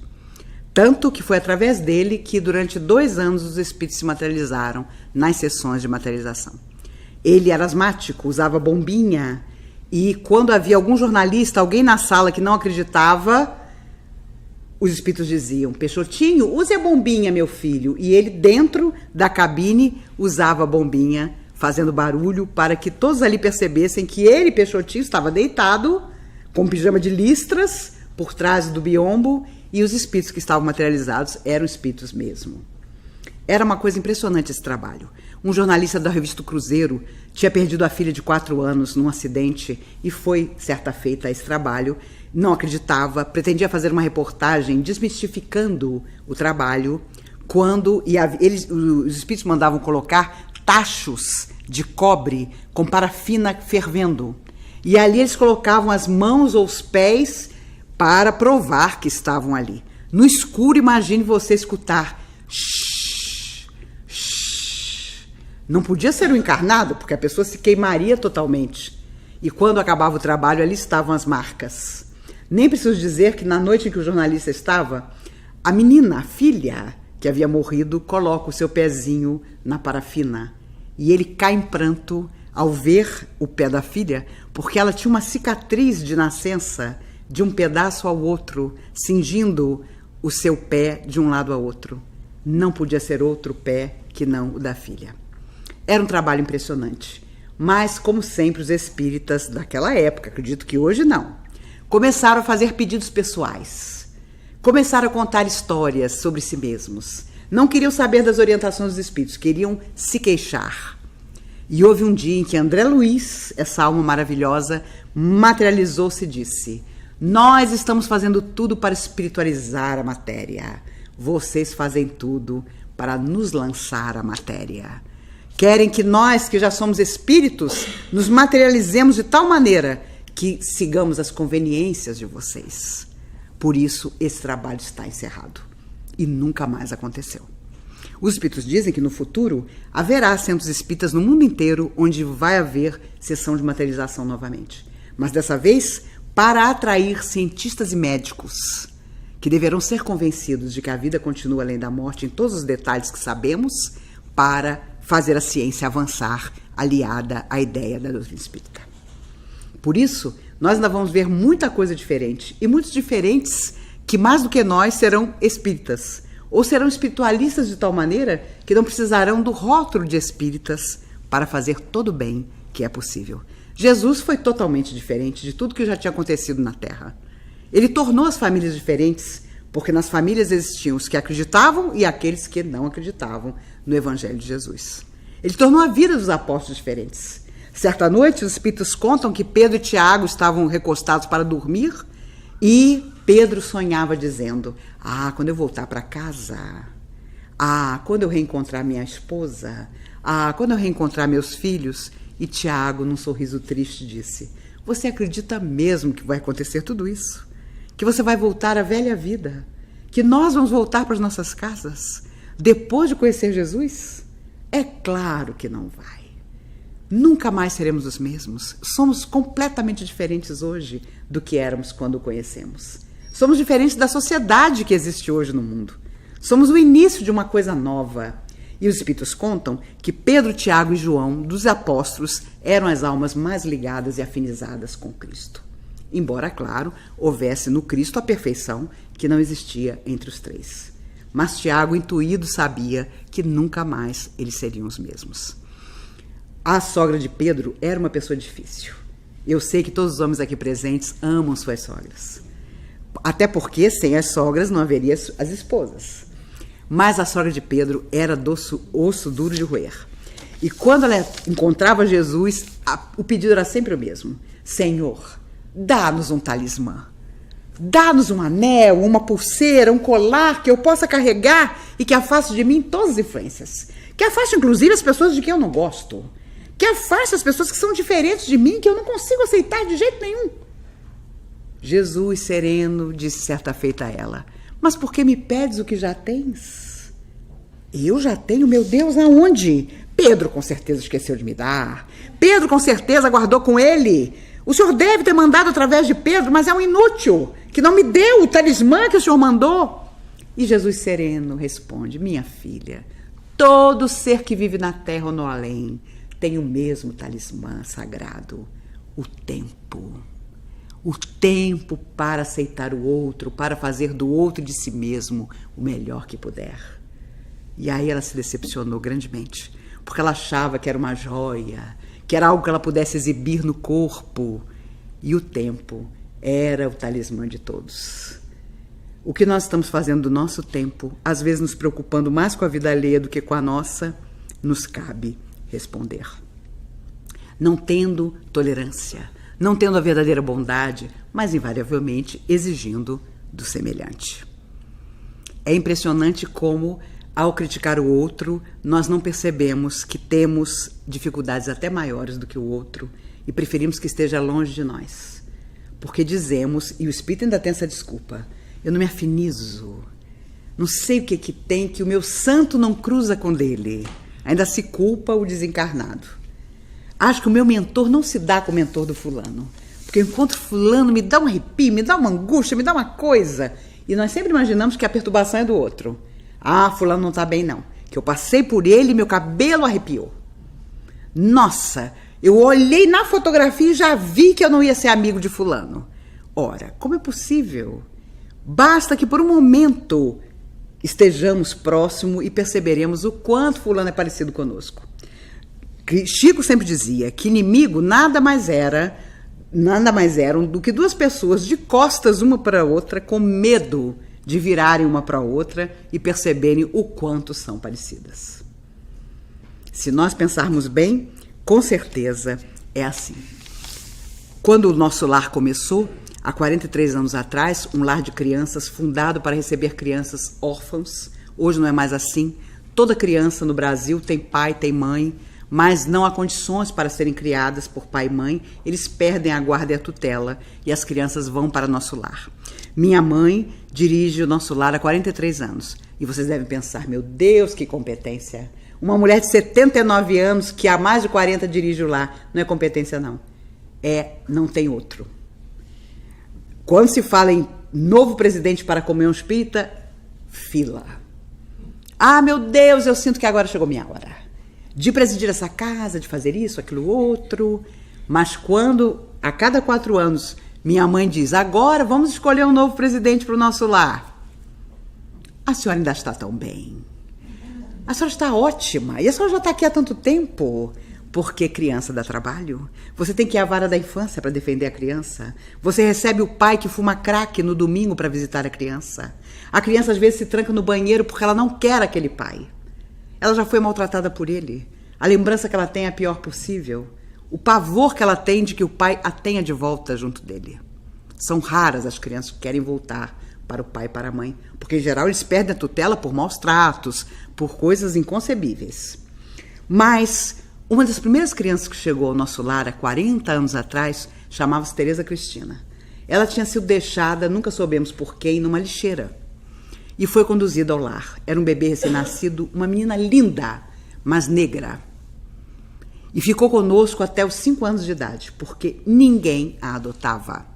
Tanto que foi através dele que durante 2 anos os espíritos se materializaram nas sessões de materialização. Ele era asmático, usava bombinha, e quando havia algum jornalista, alguém na sala que não acreditava, os espíritos diziam: Peixotinho, use a bombinha, meu filho. E ele, dentro da cabine, usava a bombinha, fazendo barulho para que todos ali percebessem que ele, Peixotinho, estava deitado, com pijama de listras, por trás do biombo, e os espíritos que estavam materializados eram espíritos mesmo. Era uma coisa impressionante esse trabalho. Um jornalista da revista Cruzeiro tinha perdido a filha de 4 anos num acidente e foi, certa feita, a esse trabalho. Não acreditava, pretendia fazer uma reportagem desmistificando o trabalho, os espíritos mandavam colocar tachos de cobre com parafina fervendo. E ali eles colocavam as mãos ou os pés para provar que estavam ali. No escuro, imagine você escutar shhh, shhh. Não podia ser um encarnado, porque a pessoa se queimaria totalmente. E quando acabava o trabalho, ali estavam as marcas. Nem preciso dizer que na noite em que o jornalista estava, a menina, a filha que havia morrido, coloca o seu pezinho na parafina. E ele cai em pranto ao ver o pé da filha, porque ela tinha uma cicatriz de nascença de um pedaço ao outro, cingindo o seu pé de um lado ao outro. Não podia ser outro pé que não o da filha. Era um trabalho impressionante. Mas, como sempre, os espíritas daquela época, acredito que hoje não, começaram a fazer pedidos pessoais. Começaram a contar histórias sobre si mesmos. Não queriam saber das orientações dos espíritos, queriam se queixar. E houve um dia em que André Luiz, essa alma maravilhosa, materializou-se e disse: nós estamos fazendo tudo para espiritualizar a matéria. Vocês fazem tudo para nos lançar a matéria. Querem que nós, que já somos espíritos, nos materializemos de tal maneira que sigamos as conveniências de vocês. Por isso, esse trabalho está encerrado. E nunca mais aconteceu. Os espíritos dizem que no futuro haverá centros espíritas no mundo inteiro onde vai haver sessão de materialização novamente. Mas dessa vez, para atrair cientistas e médicos, que deverão ser convencidos de que a vida continua além da morte em todos os detalhes que sabemos, para fazer a ciência avançar, aliada à ideia da doutrina espírita. Por isso, nós ainda vamos ver muita coisa diferente, e muitos diferentes que, mais do que nós, serão espíritas, ou serão espiritualistas de tal maneira que não precisarão do rótulo de espíritas para fazer todo o bem que é possível. Jesus foi totalmente diferente de tudo que já tinha acontecido na Terra. Ele tornou as famílias diferentes, porque nas famílias existiam os que acreditavam e aqueles que não acreditavam no Evangelho de Jesus. Ele tornou a vida dos apóstolos diferentes. Certa noite, os espíritos contam que Pedro e Tiago estavam recostados para dormir e Pedro sonhava dizendo: quando eu voltar para casa, quando eu reencontrar minha esposa, quando eu reencontrar meus filhos. E Tiago, num sorriso triste, disse: você acredita mesmo que vai acontecer tudo isso? Que você vai voltar à velha vida? Que nós vamos voltar para as nossas casas depois de conhecer Jesus? É claro que não vai. Nunca mais seremos os mesmos. Somos completamente diferentes hoje do que éramos quando o conhecemos. Somos diferentes da sociedade que existe hoje no mundo. Somos o início de uma coisa nova. E os espíritos contam que Pedro, Tiago e João, dos apóstolos, eram as almas mais ligadas e afinizadas com Cristo. Embora, claro, houvesse no Cristo a perfeição que não existia entre os três. Mas Tiago, intuído, sabia que nunca mais eles seriam os mesmos. A sogra de Pedro era uma pessoa difícil. Eu sei que todos os homens aqui presentes amam suas sogras. Até porque sem as sogras não haveria as esposas. Mas a sogra de Pedro era osso duro de roer. E quando ela encontrava Jesus, o pedido era sempre o mesmo: Senhor, dá-nos um talismã. Dá-nos um anel, uma pulseira, um colar que eu possa carregar e que afaste de mim todas as influências. Que afaste, inclusive, as pessoas de quem eu não gosto. Que afaste as pessoas que são diferentes de mim, que eu não consigo aceitar de jeito nenhum. Jesus, sereno, disse certa feita a ela: mas por que me pedes o que já tens? Eu já tenho, meu Deus, aonde? Pedro com certeza esqueceu de me dar. Pedro com certeza guardou com ele. O senhor deve ter mandado através de Pedro, mas é um inútil, que não me deu o talismã que o senhor mandou. E Jesus sereno responde: minha filha, todo ser que vive na terra ou no além tem o mesmo talismã sagrado: o tempo. O tempo para aceitar o outro, para fazer do outro e de si mesmo o melhor que puder. E aí ela se decepcionou grandemente, porque ela achava que era uma joia, que era algo que ela pudesse exibir no corpo. E o tempo era o talismã de todos. O que nós estamos fazendo do nosso tempo, às vezes nos preocupando mais com a vida alheia do que com a nossa, nos cabe responder. Não tendo tolerância, não tendo a verdadeira bondade, mas invariavelmente exigindo do semelhante. É impressionante como, ao criticar o outro, nós não percebemos que temos dificuldades até maiores do que o outro e preferimos que esteja longe de nós. Porque dizemos, e o espírito ainda tem essa desculpa: eu não me afinizo, não sei o que tem, que o meu santo não cruza com o dele. Ainda se culpa o desencarnado. Acho que o meu mentor não se dá com o mentor do fulano. Porque eu encontro fulano, me dá um arrepio, me dá uma angústia, me dá uma coisa. E nós sempre imaginamos que a perturbação é do outro. Fulano não está bem não. Que eu passei por ele e meu cabelo arrepiou. Nossa, eu olhei na fotografia e já vi que eu não ia ser amigo de fulano. Ora, como é possível? Basta que por um momento estejamos próximo e perceberemos o quanto fulano é parecido conosco. Chico sempre dizia que inimigo nada mais eram do que duas pessoas de costas uma para a outra com medo de virarem uma para a outra e perceberem o quanto são parecidas. Se nós pensarmos bem, com certeza é assim. Quando o nosso lar começou, há 43 anos atrás, um lar de crianças fundado para receber crianças órfãos. Hoje não é mais assim. Toda criança no Brasil tem pai, tem mãe, mas não há condições para serem criadas por pai e mãe. Eles perdem a guarda e a tutela e as crianças vão para nosso lar. Minha mãe dirige o nosso lar há 43 anos. E vocês devem pensar, meu Deus, que competência. Uma mulher de 79 anos que há mais de 40 dirige o lar. Não é competência, não. Não tem outro. Quando se fala em novo presidente para comunhão espírita, fila. Ah, meu Deus, eu sinto que agora chegou minha hora de presidir essa casa, de fazer isso, aquilo, outro. Mas quando, a cada 4 anos, minha mãe diz, agora vamos escolher um novo presidente para o nosso lar. A senhora ainda está tão bem. A senhora está ótima. E a senhora já está aqui há tanto tempo. Porque criança dá trabalho. Você tem que ir à vara da infância para defender a criança. Você recebe o pai que fuma crack no domingo para visitar a criança. A criança às vezes se tranca no banheiro porque ela não quer aquele pai. Ela já foi maltratada por ele. A lembrança que ela tem é a pior possível. O pavor que ela tem de que o pai a tenha de volta junto dele. São raras as crianças que querem voltar para o pai e para a mãe. Porque em geral eles perdem a tutela por maus tratos, por coisas inconcebíveis. Mas uma das primeiras crianças que chegou ao nosso lar há 40 anos atrás chamava-se Tereza Cristina. Ela tinha sido deixada, nunca soubemos por quem, numa lixeira. E foi conduzida ao lar. Era um bebê recém-nascido, uma menina linda, mas negra. E ficou conosco até os 5 anos de idade, porque ninguém a adotava.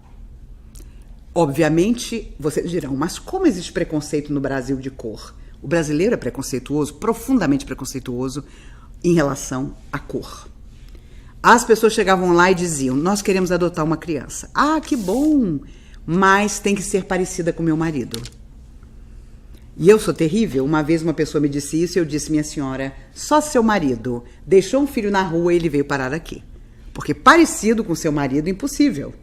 Obviamente, vocês dirão, mas como existe preconceito no Brasil de cor? O brasileiro é preconceituoso, profundamente preconceituoso, em relação à cor. As pessoas chegavam lá e diziam, nós queremos adotar uma criança. Ah, que bom, mas tem que ser parecida com meu marido. E eu sou terrível. Uma vez uma pessoa me disse isso e eu disse, minha senhora, só seu marido deixou um filho na rua e ele veio parar aqui. Porque parecido com seu marido, impossível.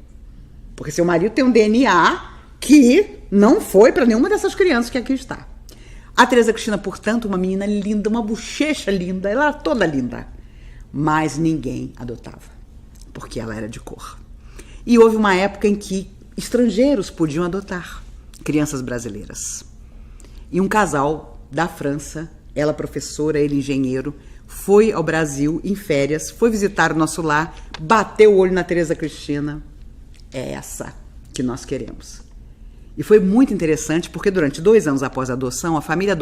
Porque seu marido tem um DNA que não foi para nenhuma dessas crianças que aqui está. A Tereza Cristina, portanto, uma menina linda, uma bochecha linda, ela era toda linda. Mas ninguém adotava, porque ela era de cor. E houve uma época em que estrangeiros podiam adotar crianças brasileiras. E um casal da França, ela professora, ele engenheiro, foi ao Brasil em férias, foi visitar o nosso lar, bateu o olho na Tereza Cristina. É essa que nós queremos. E foi muito interessante porque durante 2 anos após a adoção, a família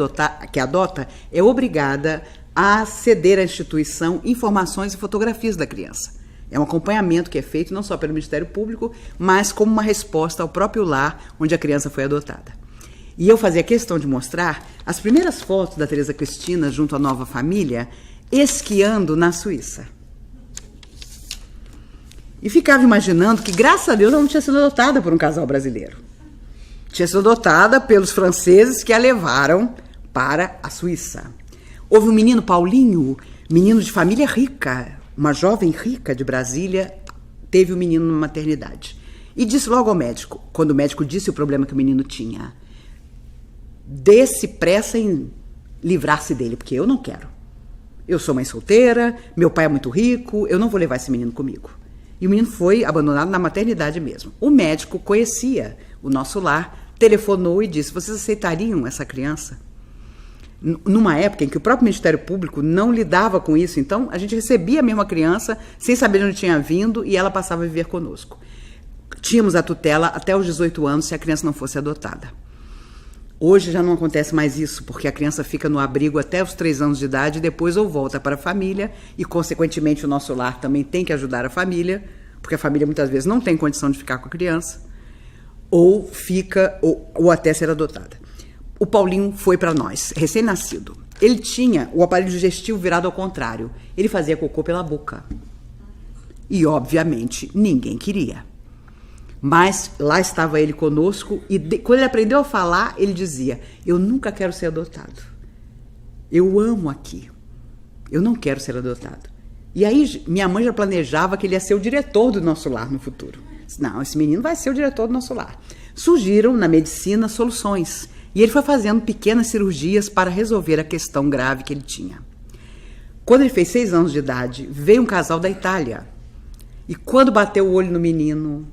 que adota é obrigada a ceder à instituição informações e fotografias da criança. É um acompanhamento que é feito não só pelo Ministério Público, mas como uma resposta ao próprio lar onde a criança foi adotada. E eu fazia questão de mostrar as primeiras fotos da Tereza Cristina junto à nova família, esquiando na Suíça. E ficava imaginando que, graças a Deus, ela não tinha sido adotada por um casal brasileiro. Tinha sido adotada pelos franceses que a levaram para a Suíça. Houve um menino, Paulinho, menino de família rica, uma jovem rica de Brasília, teve o menino na maternidade. E disse logo ao médico, quando o médico disse o problema que o menino tinha, dê-se pressa em livrar-se dele, porque eu não quero. Eu sou mãe solteira, meu pai é muito rico, eu não vou levar esse menino comigo. E o menino foi abandonado na maternidade mesmo. O médico conhecia o nosso lar, telefonou e disse, vocês aceitariam essa criança? Numa época em que o próprio Ministério Público não lidava com isso, então a gente recebia mesmo a criança sem saber de onde tinha vindo e ela passava a viver conosco. Tínhamos a tutela até os 18 anos se a criança não fosse adotada. Hoje já não acontece mais isso, porque a criança fica no abrigo até os 3 anos de idade e depois ou volta para a família e, consequentemente, o nosso lar também tem que ajudar a família, porque a família muitas vezes não tem condição de ficar com a criança, ou fica, ou até ser adotada. O Paulinho foi para nós, recém-nascido. Ele tinha o aparelho digestivo virado ao contrário. Ele fazia cocô pela boca. E, obviamente, ninguém queria. Mas lá estava ele conosco e quando ele aprendeu a falar, ele dizia, eu nunca quero ser adotado. Eu amo aqui. Eu não quero ser adotado. E aí minha mãe já planejava que ele ia ser o diretor do nosso lar no futuro. Não, esse menino vai ser o diretor do nosso lar. Surgiram na medicina soluções. E ele foi fazendo pequenas cirurgias para resolver a questão grave que ele tinha. Quando ele fez 6 anos de idade, veio um casal da Itália. E quando bateu o olho no menino,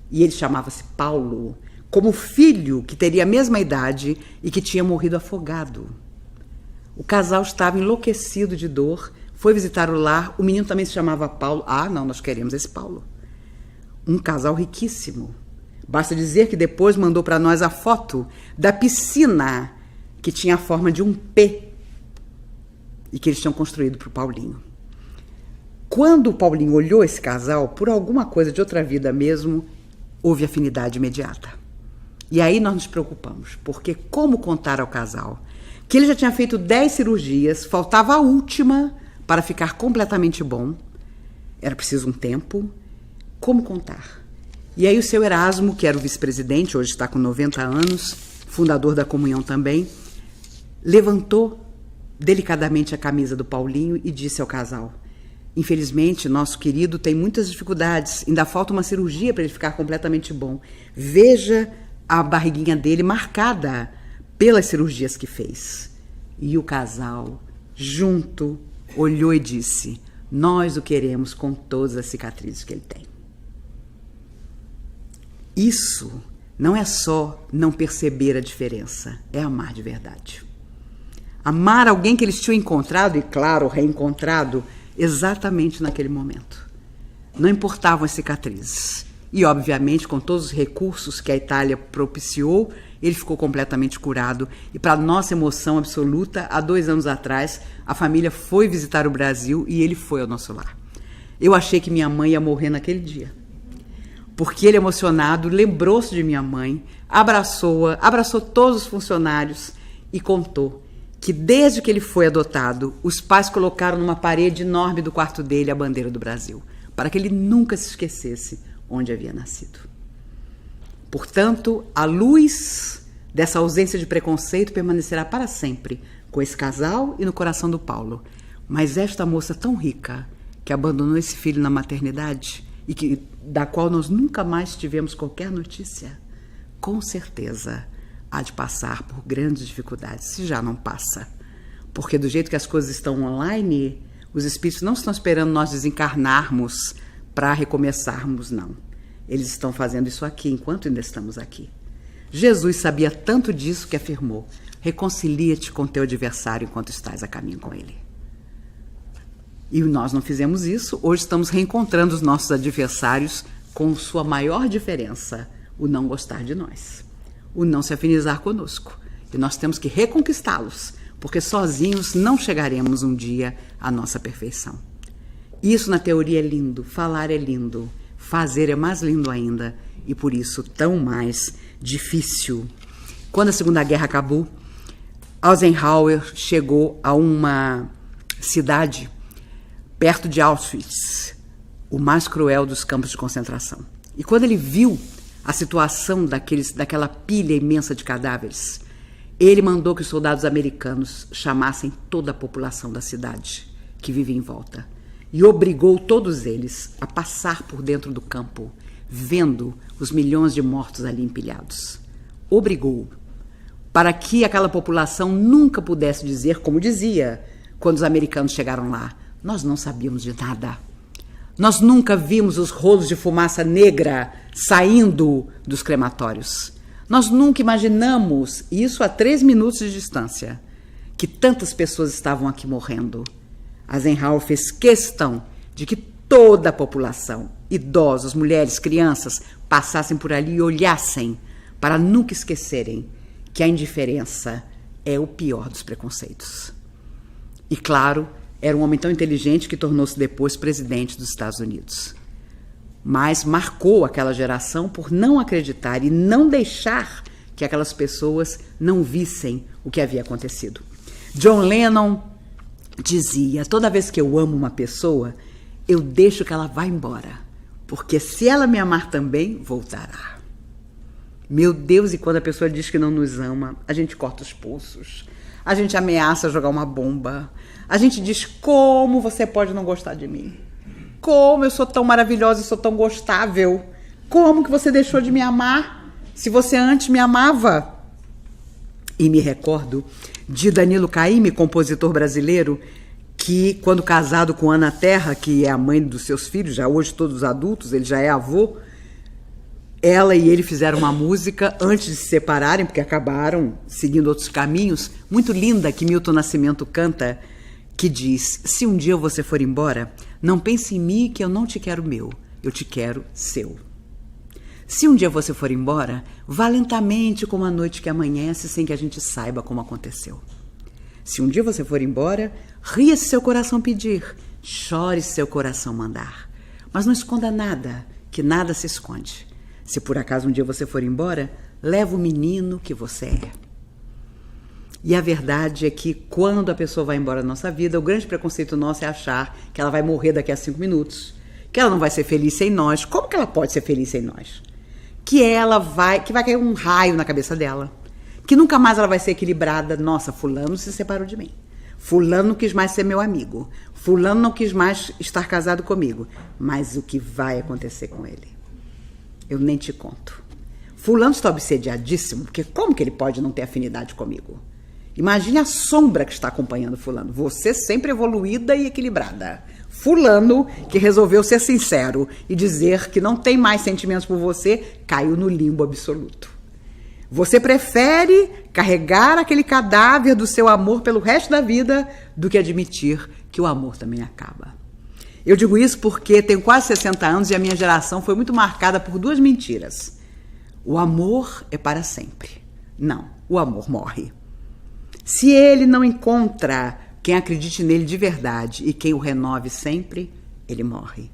e ele chamava-se Paulo, como filho que teria a mesma idade e que tinha morrido afogado. O casal estava enlouquecido de dor, foi visitar o lar, o menino também se chamava Paulo. Ah, não, nós queremos esse Paulo. Um casal riquíssimo. Basta dizer que depois mandou para nós a foto da piscina que tinha a forma de um P e que eles tinham construído para o Paulinho. Quando o Paulinho olhou esse casal, por alguma coisa de outra vida mesmo, houve afinidade imediata. E aí nós nos preocupamos, porque como contar ao casal que ele já tinha feito 10 cirurgias, faltava a última para ficar completamente bom, era preciso um tempo, como contar? E aí o seu Erasmo, que era o vice-presidente, hoje está com 90 anos, fundador da Comunhão também, levantou delicadamente a camisa do Paulinho e disse ao casal: infelizmente, nosso querido tem muitas dificuldades, ainda falta uma cirurgia para ele ficar completamente bom. Veja a barriguinha dele marcada pelas cirurgias que fez. E o casal, junto, olhou e disse: nós o queremos com todas as cicatrizes que ele tem. Isso não é só não perceber a diferença, é amar de verdade. Amar alguém que eles tinham encontrado, e claro, reencontrado, exatamente naquele momento. Não importavam as cicatrizes. E, obviamente, com todos os recursos que a Itália propiciou, ele ficou completamente curado. E, para nossa emoção absoluta, há 2 anos atrás, a família foi visitar o Brasil e ele foi ao nosso lar. Eu achei que minha mãe ia morrer naquele dia. Porque ele, emocionado, lembrou-se de minha mãe, abraçou-a, abraçou todos os funcionários e contou que desde que ele foi adotado, os pais colocaram numa parede enorme do quarto dele a bandeira do Brasil, para que ele nunca se esquecesse onde havia nascido. Portanto, a luz dessa ausência de preconceito permanecerá para sempre com esse casal e no coração do Paulo. Mas esta moça tão rica, que abandonou esse filho na maternidade e da qual nós nunca mais tivemos qualquer notícia, com certeza há de passar por grandes dificuldades, se já não passa. Porque do jeito que as coisas estão online, os espíritos não estão esperando nós desencarnarmos para recomeçarmos, não. Eles estão fazendo isso aqui, enquanto ainda estamos aqui. Jesus sabia tanto disso que afirmou: reconcilia-te com teu adversário enquanto estás a caminho com ele. E nós não fizemos isso, hoje estamos reencontrando os nossos adversários com sua maior diferença: o não gostar de nós, o não se afinizar conosco. E nós temos que reconquistá-los, porque sozinhos não chegaremos um dia à nossa perfeição. Isso na teoria é lindo, falar é lindo, fazer é mais lindo ainda, e por isso tão mais difícil. Quando a Segunda Guerra acabou, Eisenhower chegou a uma cidade perto de Auschwitz, o mais cruel dos campos de concentração. E quando ele viu a situação daquela pilha imensa de cadáveres, ele mandou que os soldados americanos chamassem toda a população da cidade que vivia em volta e obrigou todos eles a passar por dentro do campo, vendo os milhões de mortos ali empilhados. Obrigou, para que aquela população nunca pudesse dizer, como dizia quando os americanos chegaram lá: nós não sabíamos de nada. Nós nunca vimos os rolos de fumaça negra saindo dos crematórios. Nós nunca imaginamos, e isso a 3 minutos de distância, que tantas pessoas estavam aqui morrendo. Eisenhower fez questão de que toda a população, idosos, mulheres, crianças, passassem por ali e olhassem para nunca esquecerem que a indiferença é o pior dos preconceitos. E claro, era um homem tão inteligente que tornou-se depois presidente dos Estados Unidos. Mas marcou aquela geração por não acreditar e não deixar que aquelas pessoas não vissem o que havia acontecido. John Lennon dizia: toda vez que eu amo uma pessoa, eu deixo que ela vá embora, porque se ela me amar também, voltará. Meu Deus, e quando a pessoa diz que não nos ama, a gente corta os pulsos, a gente ameaça jogar uma bomba, a gente diz: como você pode não gostar de mim? Como eu sou tão maravilhosa e sou tão gostável? Como que você deixou de me amar se você antes me amava? E me recordo de Danilo Caymmi, compositor brasileiro, que quando casado com Ana Terra, que é a mãe dos seus filhos, já hoje todos adultos, ele já é avô, ela e ele fizeram uma música antes de se separarem, porque acabaram seguindo outros caminhos, muito linda, que Milton Nascimento canta, que diz: se um dia você for embora, não pense em mim que eu não te quero meu, eu te quero seu. Se um dia você for embora, vá lentamente como a noite que amanhece sem que a gente saiba como aconteceu. Se um dia você for embora, ria se seu coração pedir, chore se seu coração mandar. Mas não esconda nada, que nada se esconde. Se por acaso um dia você for embora, leva o menino que você é. E a verdade é que quando a pessoa vai embora da nossa vida, o grande preconceito nosso é achar que ela vai morrer daqui a 5 minutos, que ela não vai ser feliz sem nós. Como que ela pode ser feliz sem nós? Que vai cair um raio na cabeça dela, que nunca mais ela vai ser equilibrada. Nossa, fulano se separou de mim. Fulano não quis mais ser meu amigo. Fulano não quis mais estar casado comigo. Mas o que vai acontecer com ele? Eu nem te conto. Fulano está obsediadíssimo, porque como que ele pode não ter afinidade comigo? Imagine a sombra que está acompanhando fulano. Você sempre evoluída e equilibrada. Fulano, que resolveu ser sincero e dizer que não tem mais sentimentos por você, caiu no limbo absoluto. Você prefere carregar aquele cadáver do seu amor pelo resto da vida do que admitir que o amor também acaba. Eu digo isso porque tenho quase 60 anos e a minha geração foi muito marcada por 2 mentiras. O amor é para sempre. Não, o amor morre. Se ele não encontra quem acredite nele de verdade e quem o renove sempre, ele morre.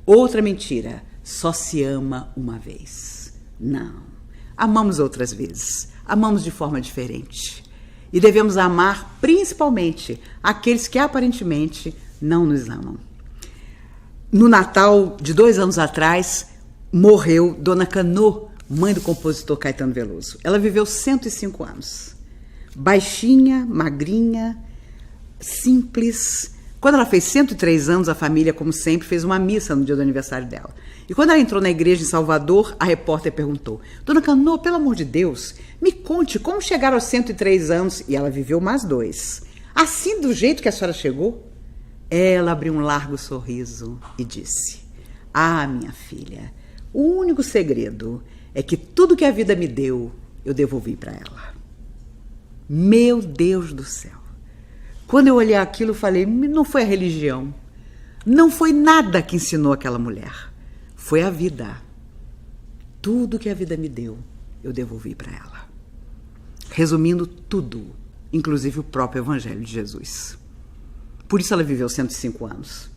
Outra mentira, só se ama uma vez. Não. Amamos outras vezes, amamos de forma diferente. E devemos amar principalmente aqueles que aparentemente não nos amam. No Natal de 2 anos atrás, morreu Dona Canô, mãe do compositor Caetano Veloso. Ela viveu 105 anos. Baixinha, magrinha, simples. Quando ela fez 103 anos, a família, como sempre, fez uma missa no dia do aniversário dela. E quando ela entrou na igreja em Salvador, a repórter perguntou: Dona Canô, pelo amor de Deus, me conte como chegar aos 103 anos. E ela viveu mais 2. Assim, do jeito que a senhora chegou? Ela abriu um largo sorriso e disse: ah, minha filha, o único segredo é que tudo que a vida me deu, eu devolvi para ela. Meu Deus do céu. Quando eu olhei aquilo, eu falei: não foi a religião, não foi nada que ensinou aquela mulher. Foi a vida. Tudo que a vida me deu, eu devolvi para ela. Resumindo tudo, inclusive o próprio Evangelho de Jesus. Por isso ela viveu 105 anos.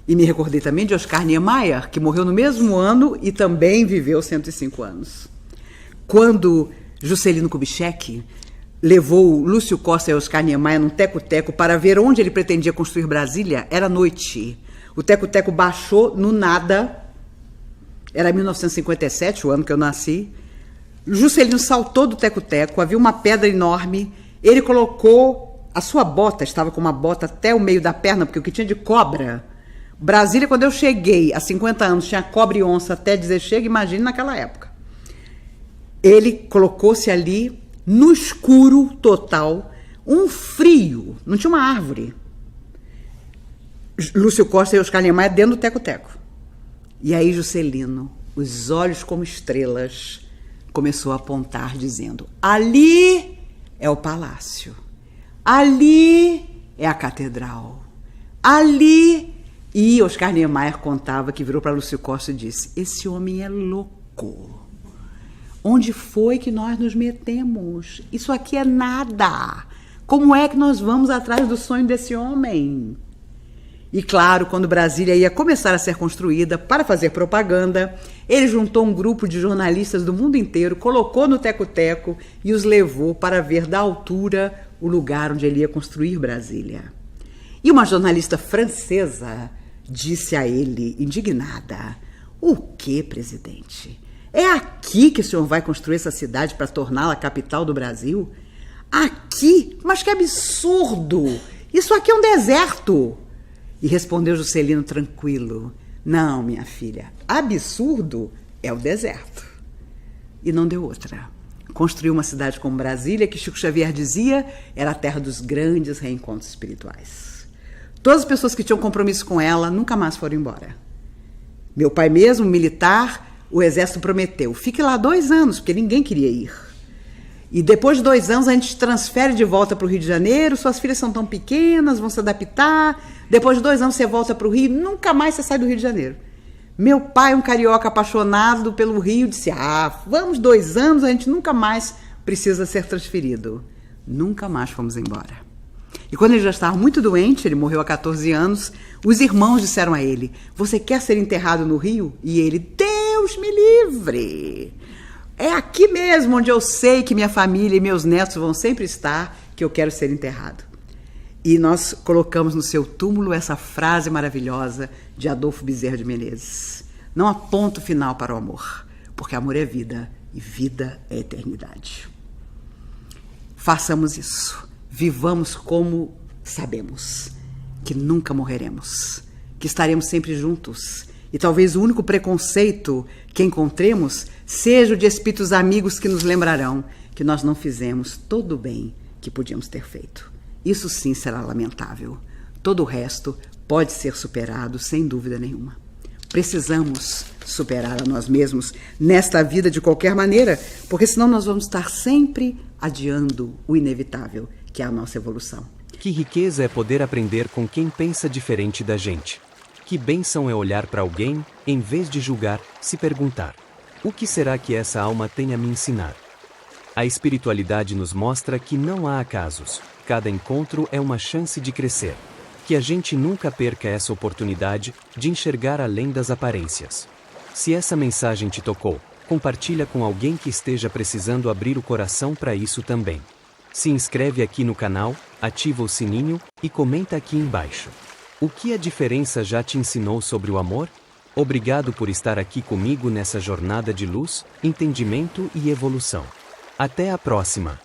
E me recordei também de Oscar Niemeyer, que morreu no mesmo ano e também viveu 105 anos. Quando Juscelino Kubitschek levou Lúcio Costa e Oscar Niemeyer num teco-teco para ver onde ele pretendia construir Brasília, era noite. O teco-teco baixou no nada. Era 1957, o ano que eu nasci. Juscelino saltou do teco-teco, havia uma pedra enorme. Ele colocou a sua bota, estava com uma bota até o meio da perna, porque o que tinha de cobra. Brasília, quando eu cheguei, há 50 anos, tinha cobra e onça até dizer chega, imagine naquela época. Ele colocou-se ali, no escuro total, um frio, não tinha uma árvore. Lúcio Costa e Oscar Niemeyer dentro do teco-teco. E aí Juscelino, os olhos como estrelas, começou a apontar, dizendo: ali é o palácio, ali é a catedral, ali... E Oscar Niemeyer contava que virou para Lúcio Costa e disse: esse homem é louco. Onde foi que nós nos metemos? Isso aqui é nada. Como é que nós vamos atrás do sonho desse homem? E claro, quando Brasília ia começar a ser construída para fazer propaganda, ele juntou um grupo de jornalistas do mundo inteiro, colocou no teco-teco e os levou para ver da altura o lugar onde ele ia construir Brasília. E uma jornalista francesa disse a ele, indignada: o que, presidente? É aqui que o senhor vai construir essa cidade para torná-la a capital do Brasil? Aqui? Mas que absurdo! Isso aqui é um deserto! E respondeu Juscelino tranquilo: não, minha filha, absurdo é o deserto. E não deu outra. construiu uma cidade como Brasília, que Chico Xavier dizia era a terra dos grandes reencontros espirituais. Todas as pessoas que tinham compromisso com ela nunca mais foram embora. Meu pai mesmo, militar, o exército prometeu, fique lá 2 anos, porque ninguém queria ir. E depois de 2 anos a gente transfere de volta para o Rio de Janeiro, suas filhas são tão pequenas, vão se adaptar. Depois de 2 anos você volta para o Rio, nunca mais você sai do Rio de Janeiro. Meu pai, um carioca apaixonado pelo Rio, disse, vamos 2 anos, a gente nunca mais precisa ser transferido. Nunca mais fomos embora. E quando ele já estava muito doente, ele morreu há 14 anos, os irmãos disseram a ele, você quer ser enterrado no Rio? E ele, Deus me livre! É aqui mesmo onde eu sei que minha família e meus netos vão sempre estar, que eu quero ser enterrado. E nós colocamos no seu túmulo essa frase maravilhosa de Adolfo Bezerra de Menezes. Não há ponto final para o amor, porque amor é vida e vida é eternidade. Façamos isso. Vivamos como sabemos, que nunca morreremos, que estaremos sempre juntos. E talvez o único preconceito que encontremos seja o de espíritos amigos que nos lembrarão que nós não fizemos todo o bem que podíamos ter feito. Isso sim será lamentável. Todo o resto pode ser superado sem dúvida nenhuma. Precisamos superar a nós mesmos nesta vida de qualquer maneira, porque senão nós vamos estar sempre adiando o inevitável, que é a nossa evolução. Que riqueza é poder aprender com quem pensa diferente da gente. Que bênção é olhar para alguém, em vez de julgar, se perguntar: o que será que essa alma tem a me ensinar? A espiritualidade nos mostra que não há acasos, cada encontro é uma chance de crescer. Que a gente nunca perca essa oportunidade de enxergar além das aparências. Se essa mensagem te tocou, compartilha com alguém que esteja precisando abrir o coração para isso também. Se inscreve aqui no canal, ativa o sininho e comenta aqui embaixo. O que a diferença já te ensinou sobre o amor? Obrigado por estar aqui comigo nessa jornada de luz, entendimento e evolução. Até a próxima!